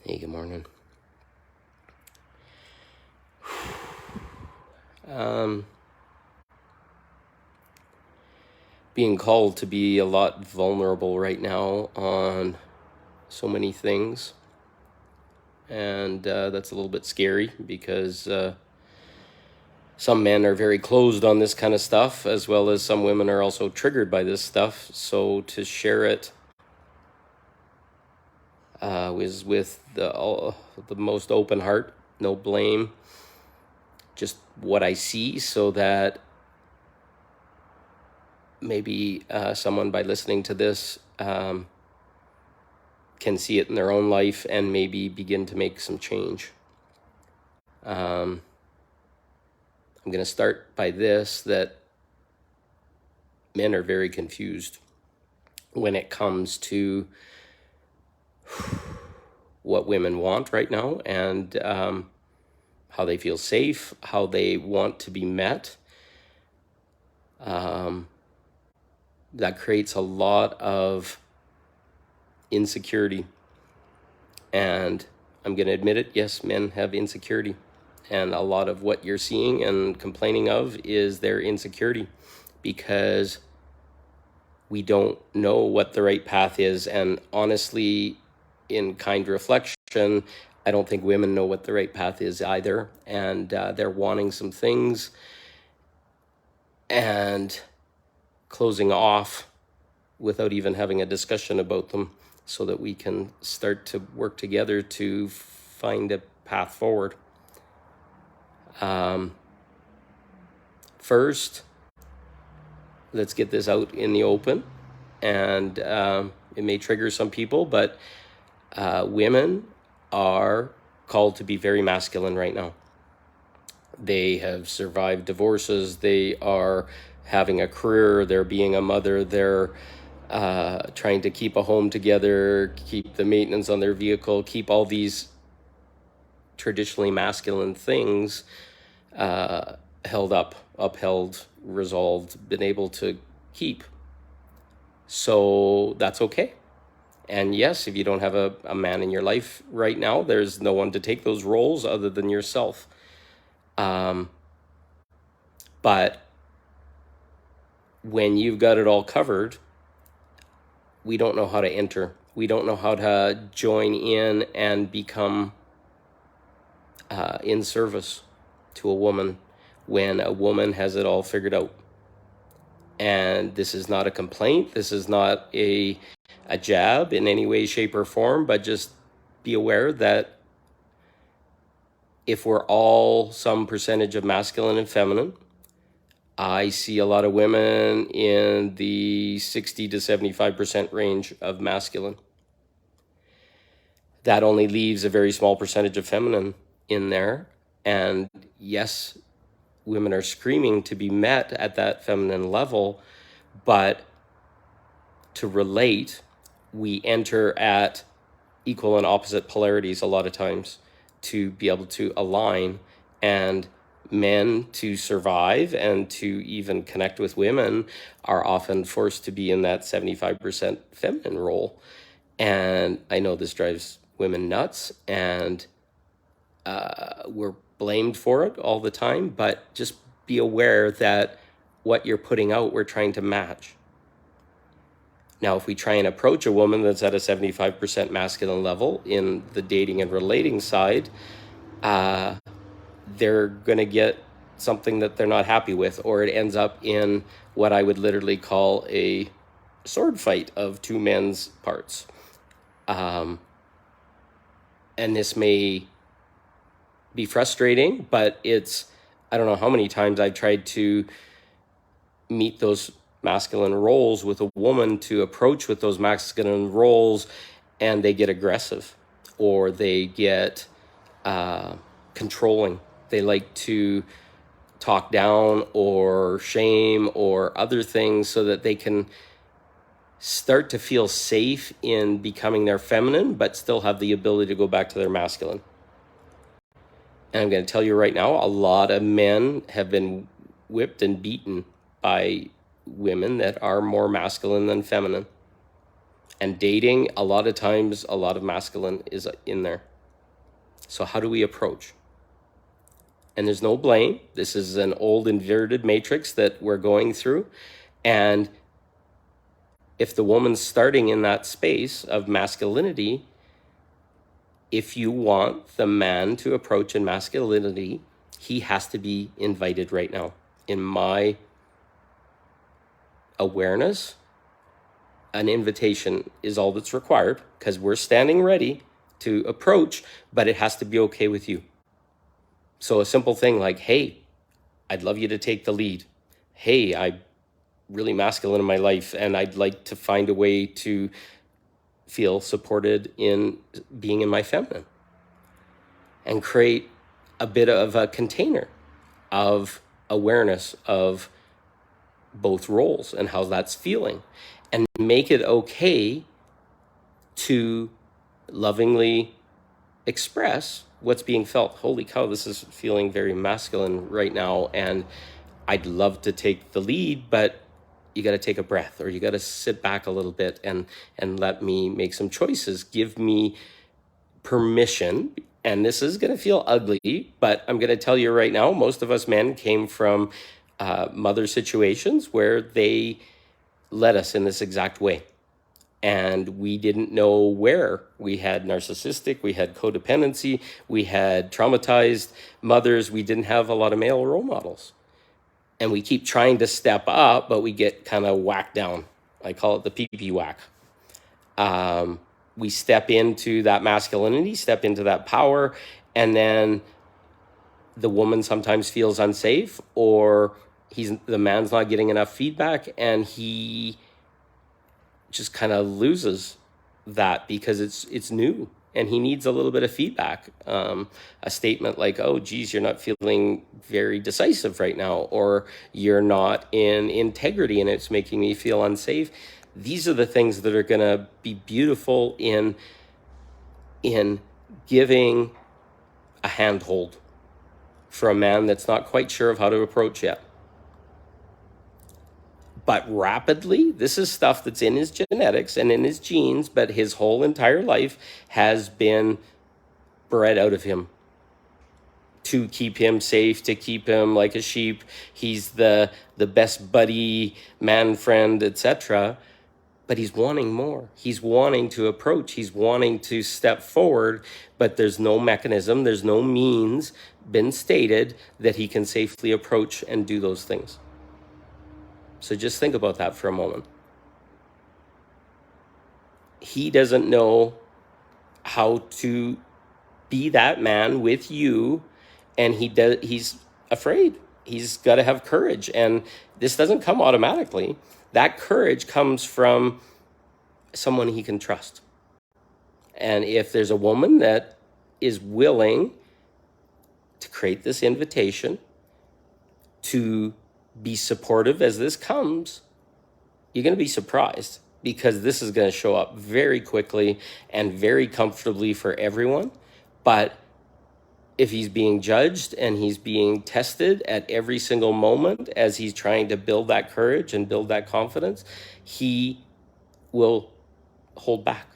Hey, good morning. Um, Being called to be a lot vulnerable right now on so many things. And that's a little bit scary because some men are very closed on this kind of stuff, as well as some women are also triggered by this stuff. So to share it was with the most open heart, no blame, just what I see, so that maybe someone, by listening to this, can see it in their own life and maybe begin to make some change. I'm going to start by this, that men are very confused when it comes to what women want right now, and how they feel safe, how they want to be met. That creates a lot of insecurity. And I'm going to admit it, yes, men have insecurity. And a lot of what you're seeing and complaining of is their insecurity, because we don't know what the right path is. And honestly, in kind reflection, I don't think women know what the right path is either. And they're wanting some things and closing off without even having a discussion about them, so that we can start to work together to find a path forward. First, let's get this out in the open. And it may trigger some people, but women are called to be very masculine right now. They have survived divorces. They are having a career. They're being a mother. They're trying to keep a home together, keep the maintenance on their vehicle, keep all these traditionally masculine things upheld, resolved, been able to keep. So that's okay. And yes, if you don't have a man in your life right now, there's no one to take those roles other than yourself. But when you've got it all covered, we don't know how to enter. We don't know how to join in and become in service to a woman when a woman has it all figured out. And this is not a complaint. This is not a jab in any way, shape, or form, but just be aware that if we're all some percentage of masculine and feminine, I see a lot of women in the 60 to 75% range of masculine. That only leaves a very small percentage of feminine in there. And yes, women are screaming to be met at that feminine level, but to relate, we enter at equal and opposite polarities a lot of times to be able to align. And men, to survive and to even connect with women, are often forced to be in that 75% feminine role. And I know this drives women nuts, and we're blamed for it all the time, but just be aware that what you're putting out, we're trying to match. Now, if we try and approach a woman that's at a 75% masculine level in the dating and relating side, they're going to get something that they're not happy with, or it ends up in what I would literally call a sword fight of two men's parts. And this may be frustrating, but I don't know how many times I've tried to meet those masculine roles with a woman, to approach with those masculine roles, and they get aggressive, or they get controlling. They like to talk down or shame or other things, so that they can start to feel safe in becoming their feminine, but still have the ability to go back to their masculine. And I'm going to tell you right now, a lot of men have been whipped and beaten by women that are more masculine than feminine. And dating, a lot of times, a lot of masculine is in there. So how do we approach? And there's no blame. This is an old inverted matrix that we're going through. And if the woman's starting in that space of masculinity, if you want the man to approach in masculinity, he has to be invited right now. In my awareness, an invitation is all that's required, because we're standing ready to approach, but it has to be okay with you. So a simple thing like, hey, I'd love you to take the lead. Hey, I'm really masculine in my life, and I'd like to find a way to feel supported in being in my feminine, and create a bit of a container of awareness of both roles and how that's feeling, and make it okay to lovingly express what's being felt. Holy cow, this is feeling very masculine right now, and I'd love to take the lead, but you got to take a breath, or you got to sit back a little bit and let me make some choices. Give me permission. And this is going to feel ugly, but I'm going to tell you right now, most of us men came from mother situations where they led us in this exact way. And we didn't know where. We had narcissistic, we had codependency, we had traumatized mothers. We didn't have a lot of male role models. And we keep trying to step up, but we get kind of whacked down. I call it the pee-pee whack. We step into that masculinity, step into that power, and then the woman sometimes feels unsafe, or the man's not getting enough feedback, and he just kind of loses that because it's new and he needs a little bit of feedback. A statement like, oh, geez, you're not feeling very decisive right now, or you're not in integrity and it's making me feel unsafe. These are the things that are going to be beautiful in giving a handhold for a man that's not quite sure of how to approach yet. But rapidly, this is stuff that's in his genetics and in his genes, but his whole entire life has been bred out of him to keep him safe, to keep him like a sheep. He's the best buddy, man friend, etc. But he's wanting more. He's wanting to approach. He's wanting to step forward, but there's no mechanism, there's no means been stated that he can safely approach and do those things. So just think about that for a moment. He doesn't know how to be that man with you, and he's afraid. He's got to have courage, and this doesn't come automatically. That courage comes from someone he can trust. And if there's a woman that is willing to create this invitation to be supportive as this comes, you're going to be surprised, because this is going to show up very quickly and very comfortably for everyone. But if he's being judged and he's being tested at every single moment as he's trying to build that courage and build that confidence, he will hold back.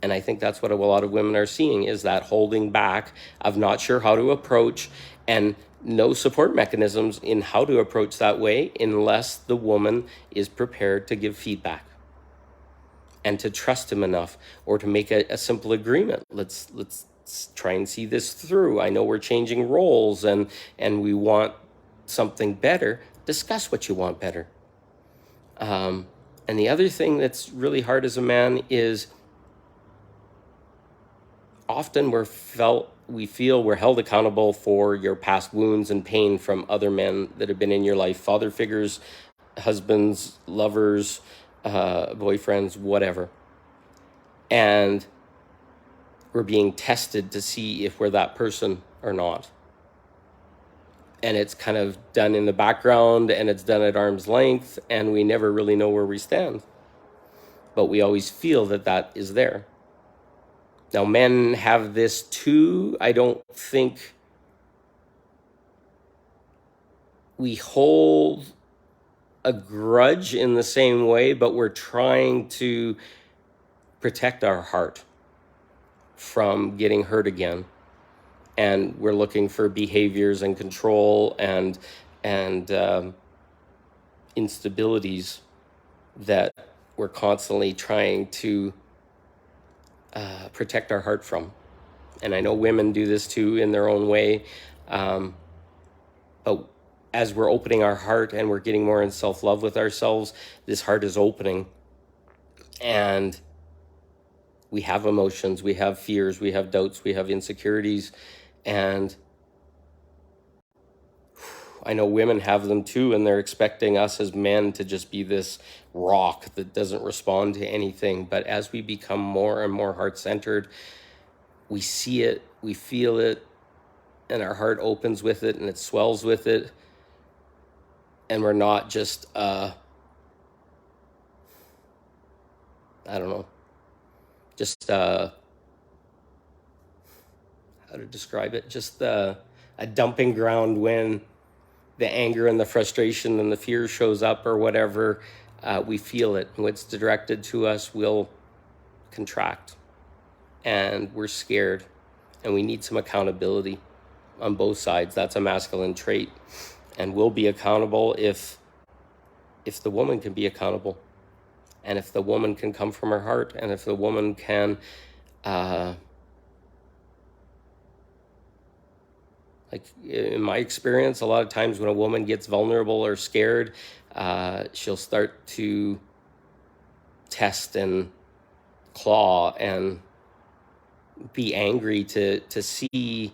And I think that's what a lot of women are seeing, is that holding back of not sure how to approach, and no support mechanisms in how to approach that way unless the woman is prepared to give feedback and to trust him enough, or to make a simple agreement. Let's try and see this through. I know we're changing roles and we want something better. Discuss what you want better. And the other thing that's really hard as a man is often we feel we're held accountable for your past wounds and pain from other men that have been in your life, father figures, husbands, lovers, boyfriends, whatever. And we're being tested to see if we're that person or not. And it's kind of done in the background, and it's done at arm's length, and we never really know where we stand. But we always feel that is there. Now, men have this too. I don't think we hold a grudge in the same way, but we're trying to protect our heart from getting hurt again, and we're looking for behaviors and control and instabilities that we're constantly trying to protect our heart from. And I know women do this too in their own way, but as we're opening our heart and we're getting more in self-love with ourselves, this heart is opening, and we have emotions, we have fears, we have doubts, we have insecurities, and I know women have them too, and they're expecting us as men to just be this rock that doesn't respond to anything. But as we become more and more heart-centered, we see it, we feel it, and our heart opens with it and it swells with it. And we're not just, I don't know, just, how to describe it? Just a dumping ground when the anger and the frustration and the fear shows up or whatever. We feel it. When it's directed to us, we'll contract, and we're scared, and we need some accountability on both sides. That's a masculine trait, and we'll be accountable if the woman can be accountable, and if the woman can come from her heart, and if the woman can like in my experience, a lot of times when a woman gets vulnerable or scared, she'll start to test and claw and be angry to see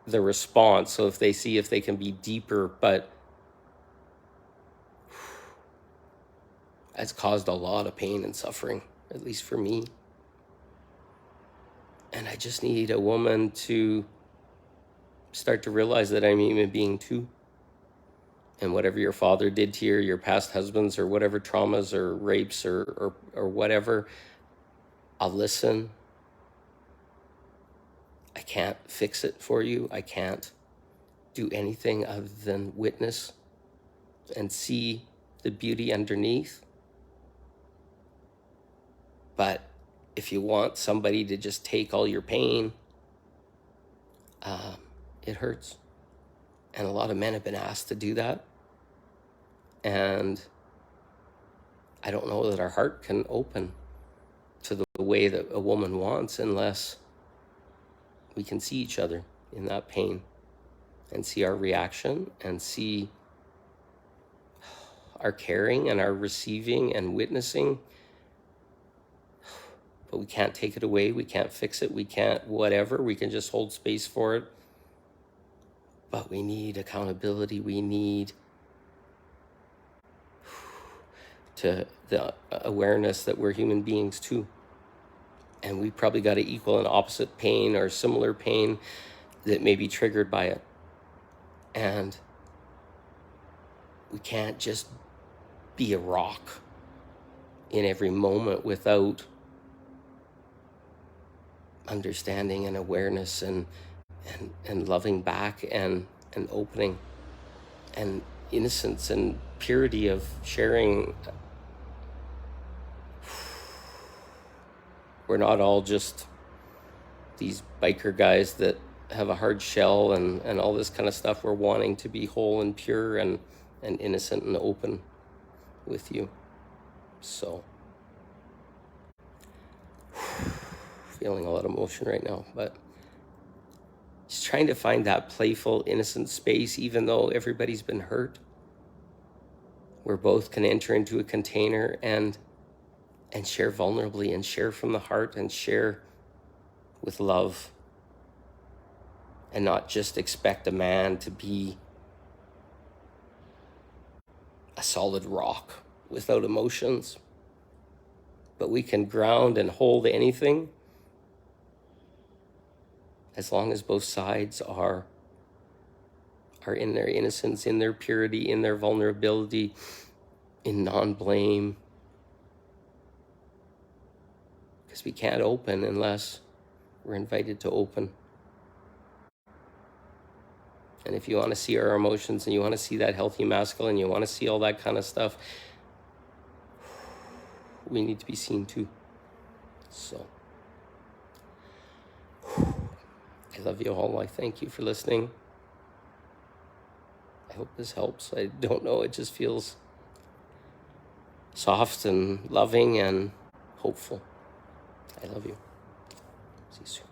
the response. So if they see if they can be deeper, but it's caused a lot of pain and suffering, at least for me. And I just need a woman to start to realize that I'm a human being too. And whatever your father did to your past husbands, or whatever traumas or rapes or whatever, I'll listen. I can't fix it for you. I can't do anything other than witness and see the beauty underneath. But if you want somebody to just take all your pain, it hurts. And a lot of men have been asked to do that. And I don't know that our heart can open to the way that a woman wants unless we can see each other in that pain and see our reaction and see our caring and our receiving and witnessing. But we can't take it away. We can't fix it. We can't whatever. We can just hold space for it. But we need accountability. We need to the awareness that we're human beings too. And we probably got to equal an opposite pain or similar pain that may be triggered by it. And we can't just be a rock in every moment without understanding and awareness and loving back and opening and innocence and purity of sharing. We're not all just these biker guys that have a hard shell and all this kind of stuff. We're wanting to be whole and pure and innocent and open with you. So feeling a lot of emotion right now, but just trying to find that playful, innocent space, even though everybody's been hurt, where both can enter into a container and share vulnerably and share from the heart and share with love, and not just expect a man to be a solid rock without emotions. But we can ground and hold anything as long as both sides are in their innocence, in their purity, in their vulnerability, in non-blame. Because we can't open unless we're invited to open. And if you want to see our emotions and you want to see that healthy masculine, you want to see all that kind of stuff, we need to be seen too. So I love you all. I thank you for listening. I hope this helps. I don't know. It just feels soft and loving and hopeful. I love you. See you soon.